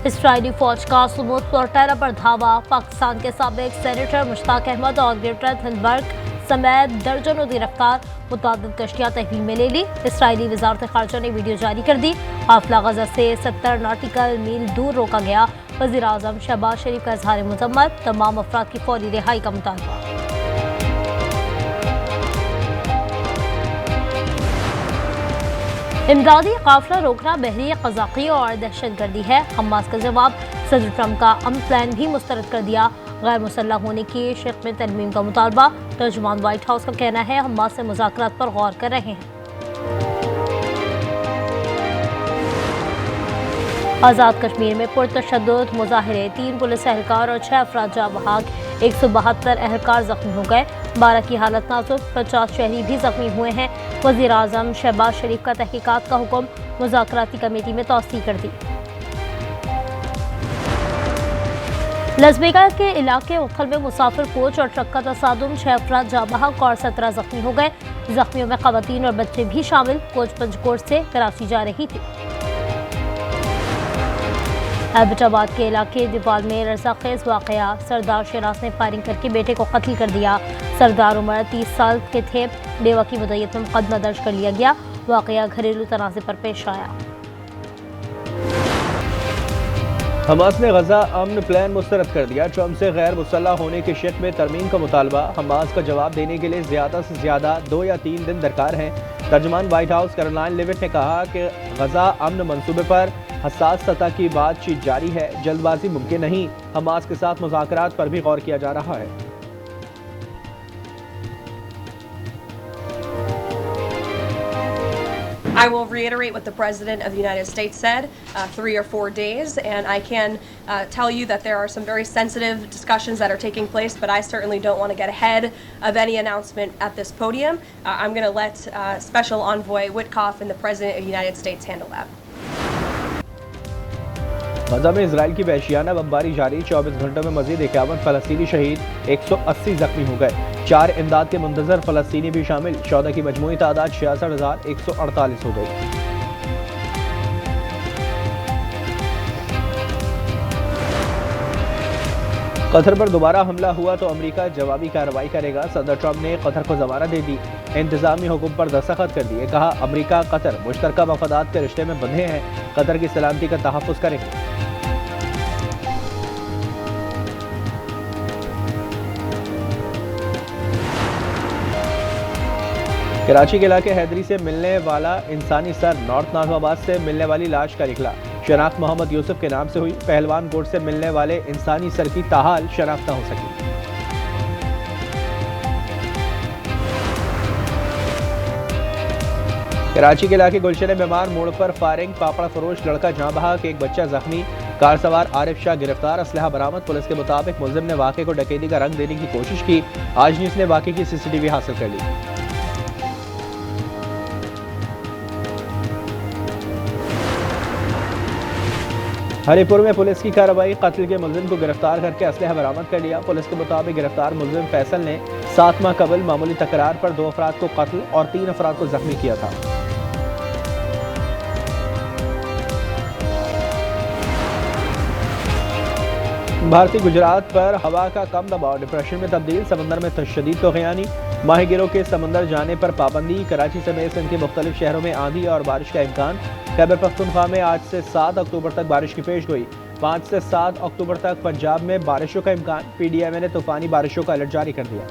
Israeli फौज का सुमूद पर टेरा पर धावा। पाकिस्तान के साबिक सेनेटर मुश्ताक अहमद और ग्रेटर थिनबर्ग समेत दर्जनों गिरफ्तार। मुतअद्दिद कश्तियां तहवील में ले ली। इसराइली वजारत खारजा ने वीडियो जारी कर दी। काफिला गजा से 70 नॉटिकल मील दूर रोका गया। वज़ीर आज़म शहबाज शरीफ का इज़हार मज़म्मत। तमाम अफराद की फौरी रिहाई का मुतालबा। इमदादी काफिला रोकना बहरी कज़ाक़ी और दहशतगर्दी है। हमास का जवाब। सदर ट्रंप का अमन प्लान भी मुस्तरद कर दिया। गैर मुसल्लह होने की शक में तरमीम का मुतालबा। तर्जुमान व्हाइट हाउस का कहना है हमास से मुज़ाकरात पर गौर कर रहे हैं। आज़ाद कश्मीर में पुरतशद्दुद मुजाहिरे। 3 पुलिस एहलकार और 6 अफराद जाँ बहक। 172 एहलकार जख्मी हो गए। 12 की हालत नाजुक। 50 शहरी भी जख्मी हुए हैं। वज़ीर आज़म शहबाज शरीफ का तहकीकात का हुक्म। मुज़ाकराती कमेटी में तौसीक़ कर दी। लस वेगास के इलाके उखल में मुसाफिर कोच और ट्रक का तसादुम। 6 अफराद जाँ बहक और 17 जख्मी हो गए। जख्मियों में ख़वातीन और बच्चे भी शामिल। कोच पंचकोट से कराची जा रही थी। एबटाबाद के इलाके दीवाल में रज़ाखेज़ वाक़या। सरदार शरास ने फायरिंग करके बेटे को कत्ल कर दिया। सरदार उमर 30 साल के थे। बेवा की मुद्दत में मुकदमा दर्ज कर लिया गया। वाक़या घरेलू तनाज़े पर पेश आया। हमास ने गजा अमन प्लान मुस्तरद कर दिया। ट्रंप से गैर मुसल्लह होने के शक में तरमीम का मुतालबा। हमास का जवाब देने के लिए ज़्यादा से ज़्यादा 2 या 3 दिन दरकार हैं। तर्जुमान व्हाइट हाउस कैरोलाइन लेविट ने कहा कि गजा अमन मंसूबे पर हसास सतह की बातचीत जारी है। जल्दबाजी मुमकिन नहीं। हमास के साथ मुज़ाकरात पर भी गौर किया जा रहा है। I will reiterate what the President of the United States said 3 or 4 days, and I can tell you that there are some very sensitive discussions that are taking place, but I certainly don't want to get ahead of any announcement at this podium. I'm going to let Special Envoy Witkoff and the President of the United States handle that. गजा में Israel की वहशियाना बमबारी जारी। 24 घंटों में मजीद 51 फ़लस्तीनी शहीद, 180 जख्मी हो गए। 4 इमदाद के मुंतज़र फ़लस्तीनी भी शामिल। शोधा की मजमूई तादाद 66,148 हो गई। कतर पर दोबारा हमला हुआ तो अमेरिका जवाबी कार्रवाई करेगा। सदर ट्रंप ने कतर को जमानत दे दी। इंतजामी हुक्म पर दस्तखत कर दिए। कहा अमेरिका कतर मुश्तरका मफादात के रिश्ते में बंधे हैं। कतर की सलामती का तहफ़्फ़ुज़ करेंगे। कराची के इलाके हैदरी से मिलने वाला इंसानी सर नॉर्थ नाज़माबाद से मिलने वाली लाश का निकला। शनाख्त मोहम्मद यूसुफ के नाम से हुई। पहलवान कोट से मिलने वाले इंसानी सर की ताहाल शनाख्त न हो सकी। कराची के इलाके गुलशन मेमार मोड़ पर फायरिंग। पापड़ा फरोश लड़का जाँ बहक। एक बच्चा जख्मी। कार सवार आरिफ शाह गिरफ्तार। असलहा बरामद। पुलिस के मुताबिक मुलजिम ने वाक़े को डकैती का रंग देने की कोशिश की। आज न्यूज़ ने वाक़े की CCTV हासिल कर ली। हरीपुर में पुलिस की कार्रवाई। कत्ल के मुलजिम को गिरफ्तार करके असलहा बरामद कर लिया। पुलिस के मुताबिक गिरफ्तार मुलजिम फैसल ने 7 माह कबल मामूली तकरार पर 2 अफराद को कत्ल और 3 अफराद को जख्मी किया था। भारतीय गुजरात पर हवा का कम दबाव डिप्रेशन में तब्दील। समंदर में तशदीद तूफ़ानी। माहीगिरों के समंदर जाने पर पाबंदी। कराची समेत सिंध के मुख्तलिफ शहरों में आंधी और बारिश का इम्कान। खैबर पख्तूनख्वा में आज से 7 अक्टूबर तक बारिश की पेशगोई। 5 से 7 अक्टूबर तक पंजाब में बारिशों का इम्कान। PDMA ने तूफ़ानी बारिशों का अलर्ट जारी कर दिया।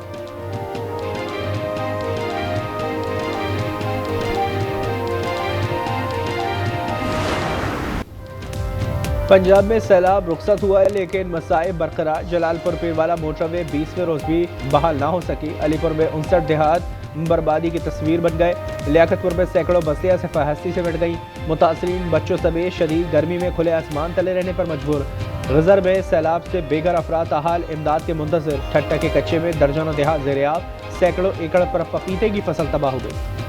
पंजाब में सैलाब रुखसत हुआ है लेकिन मसाइब बरकरार। जलालपुर पीरवाला मोटरवे 20वें रोज भी बहाल ना हो सकी। अलीपुर में 59 देहात बर्बादी की तस्वीर बन गए। लियाकतपुर में सैकड़ों बस्तियां सिफाहस्ती से मिट गई। मुतासरीन बच्चों समेत शदीद गर्मी में खुले आसमान तले रहने पर मजबूर। गजर में सैलाब से बेघर अफराद ताहाल इमदाद के मुंतज़िर। ठट्टा के कच्चे में दर्जनों देहात ज़ेर-ए-आब। सैकड़ों एकड़ पर पपीते की फसल तबाह हो गई।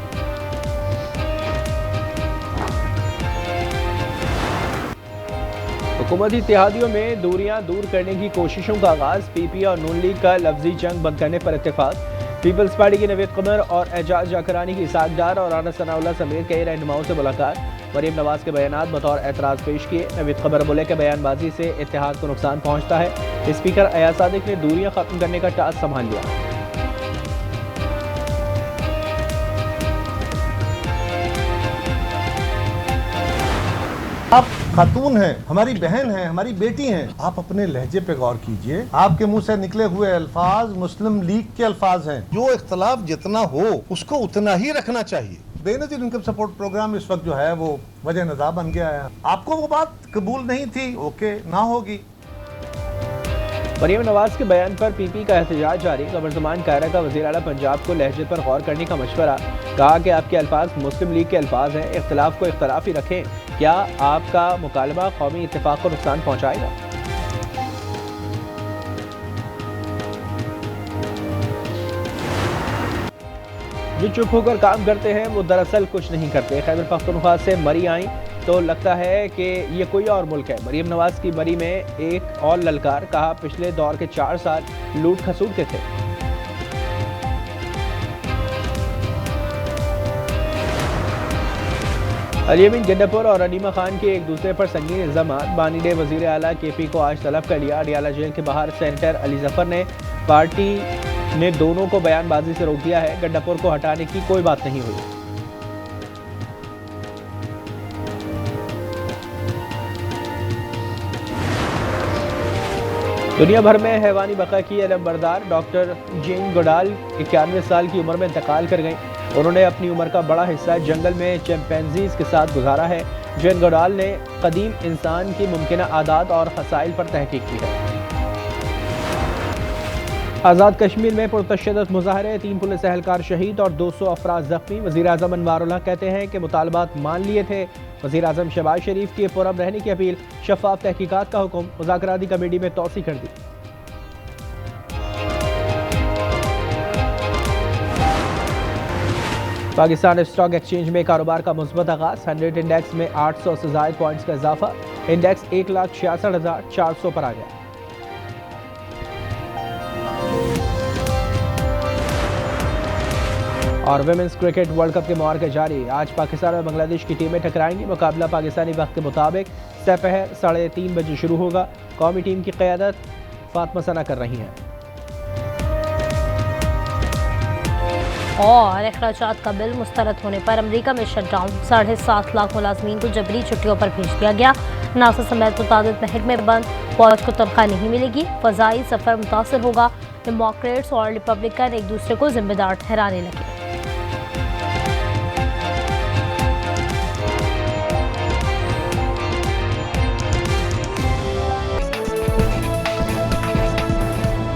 हुकूमती इत्तेहादियों में दूरियां दूर करने की कोशिशों का आगाज। PP और नून लीग का लफ्जी जंग बंद करने पर इत्तेफाक। पीपल्स पार्टी की नवीद कमर और एजाज जाकरानी की सागदार और राना सनाउल्लाह समेत कई रहनुमाओं से मुलाकात। मरीम नवाज के बयानात बतौर एतराज़ पेश किए। नवीद कमर बोले कि बयानबाजी से इत्तेहाद को नुकसान पहुंचता है। स्पीकर अयाज सादिक ने दूरियां खत्म करने का टास्क संभाल लिया। आप खातून हैं, हमारी बहन हैं, हमारी बेटी हैं, आप अपने लहजे पे गौर कीजिए। आपके मुंह से निकले हुए अल्फाज मुस्लिम लीग के अल्फाज हैं। जो इख्तलाफ जितना हो उसको उतना ही रखना चाहिए। बेनजीर इनकम सपोर्ट प्रोग्राम इस वक्त जो है वो वजह निज़ा बन गया है। आपको वो बात कबूल नहीं थी, ओके, ना होगी। मरीम नवाज के बयान पर पीपी का एहतजाज जारी। क़मरज़मान कायरा का वज़ीर आला पंजाब को लहजे पर गौर करने का मशवरा। कहा कि आपके अल्फाज मुस्लिम लीग के अल्फाज हैं, इख्तलाफ को इख्तलाफ ही रखें। क्या आपका मुकालमा कौमी इत्तेफाक को नुकसान पहुँचाएगा? जो चुप होकर काम करते हैं वो दरअसल कुछ नहीं करते। खैबर पख्तूनख्वा से मरी आई तो लगता है कि ये कोई और मुल्क है। मरीम नवाज की मरी में एक और ललकार। कहा पिछले दौर के 4 साल लूट खसूट के थे। अलीमीन गंडापुर और अनीमा खान के एक दूसरे पर संगीन इल्जामात। बानी ने वजीर आला केपी को आज तलब कर लिया। अडियाला जेल के बाहर सेनेटर अली जफर ने पार्टी ने दोनों को बयानबाजी से रोक दिया है। गंडापुर को हटाने की कोई बात नहीं हुई। दुनिया भर में हैवानी बका की अलमबरदार डॉक्टर जेन गोडाल 91 साल की उम्र में इंतकाल कर गईं। उन्होंने अपनी उम्र का बड़ा हिस्सा जंगल में चिंपैंजीज के साथ गुजारा है। जेन गोडाल ने कदीम इंसान की मुमकिना आदात और खसाइल पर तहकीक की है। आज़ाद कश्मीर में पुरतशद्दुद मुजाहरे, 3 पुलिस एहलकार शहीद और 200 अफराद जख्मी। वज़ीर आज़म अनवारुल्लाह कहते हैं कि मुतालबात मान लिए थे। वज़ीर आज़म शहबाज शरीफ की पुरअमन रहने की अपील, शफाफ तहकीकात का हुक्म। मुज़ाकराती कमेटी में तौसी कर दी। पाकिस्तान स्टॉक एक्सचेंज में कारोबार का मुस्बत आगाज। 100 इंडेक्स में 800 से ज़ायद पॉइंट्स का इजाफा। इंडेक्स 1,66,400 पर आ गया। और विमेंस क्रिकेट वर्ल्ड कप के मुआरके जारी। आज पाकिस्तान और बांग्लादेश की टीमें टकराएंगी। मुकाबला पाकिस्तानी वक्त के मुताबिक दोपहर 3:30 बजे शुरू होगा। कौमी टीम की क़यादत फातिमा सना कर रही हैं। और अखराजात का बिल मुस्तरद होने पर अमेरिका में शटडाउन। 7.5 लाख मुलाजमीन को जबरी छुट्टियों पर भेज दिया गया। नासा समेत मुताबिक महकमे बंद। फौज को तनख्वाह नहीं मिलेगी। फ़ज़ाई सफ़र मुतासर होगा। डेमोक्रेट्स और रिपब्लिकन एक दूसरे को जिम्मेदार ठहराने लगे।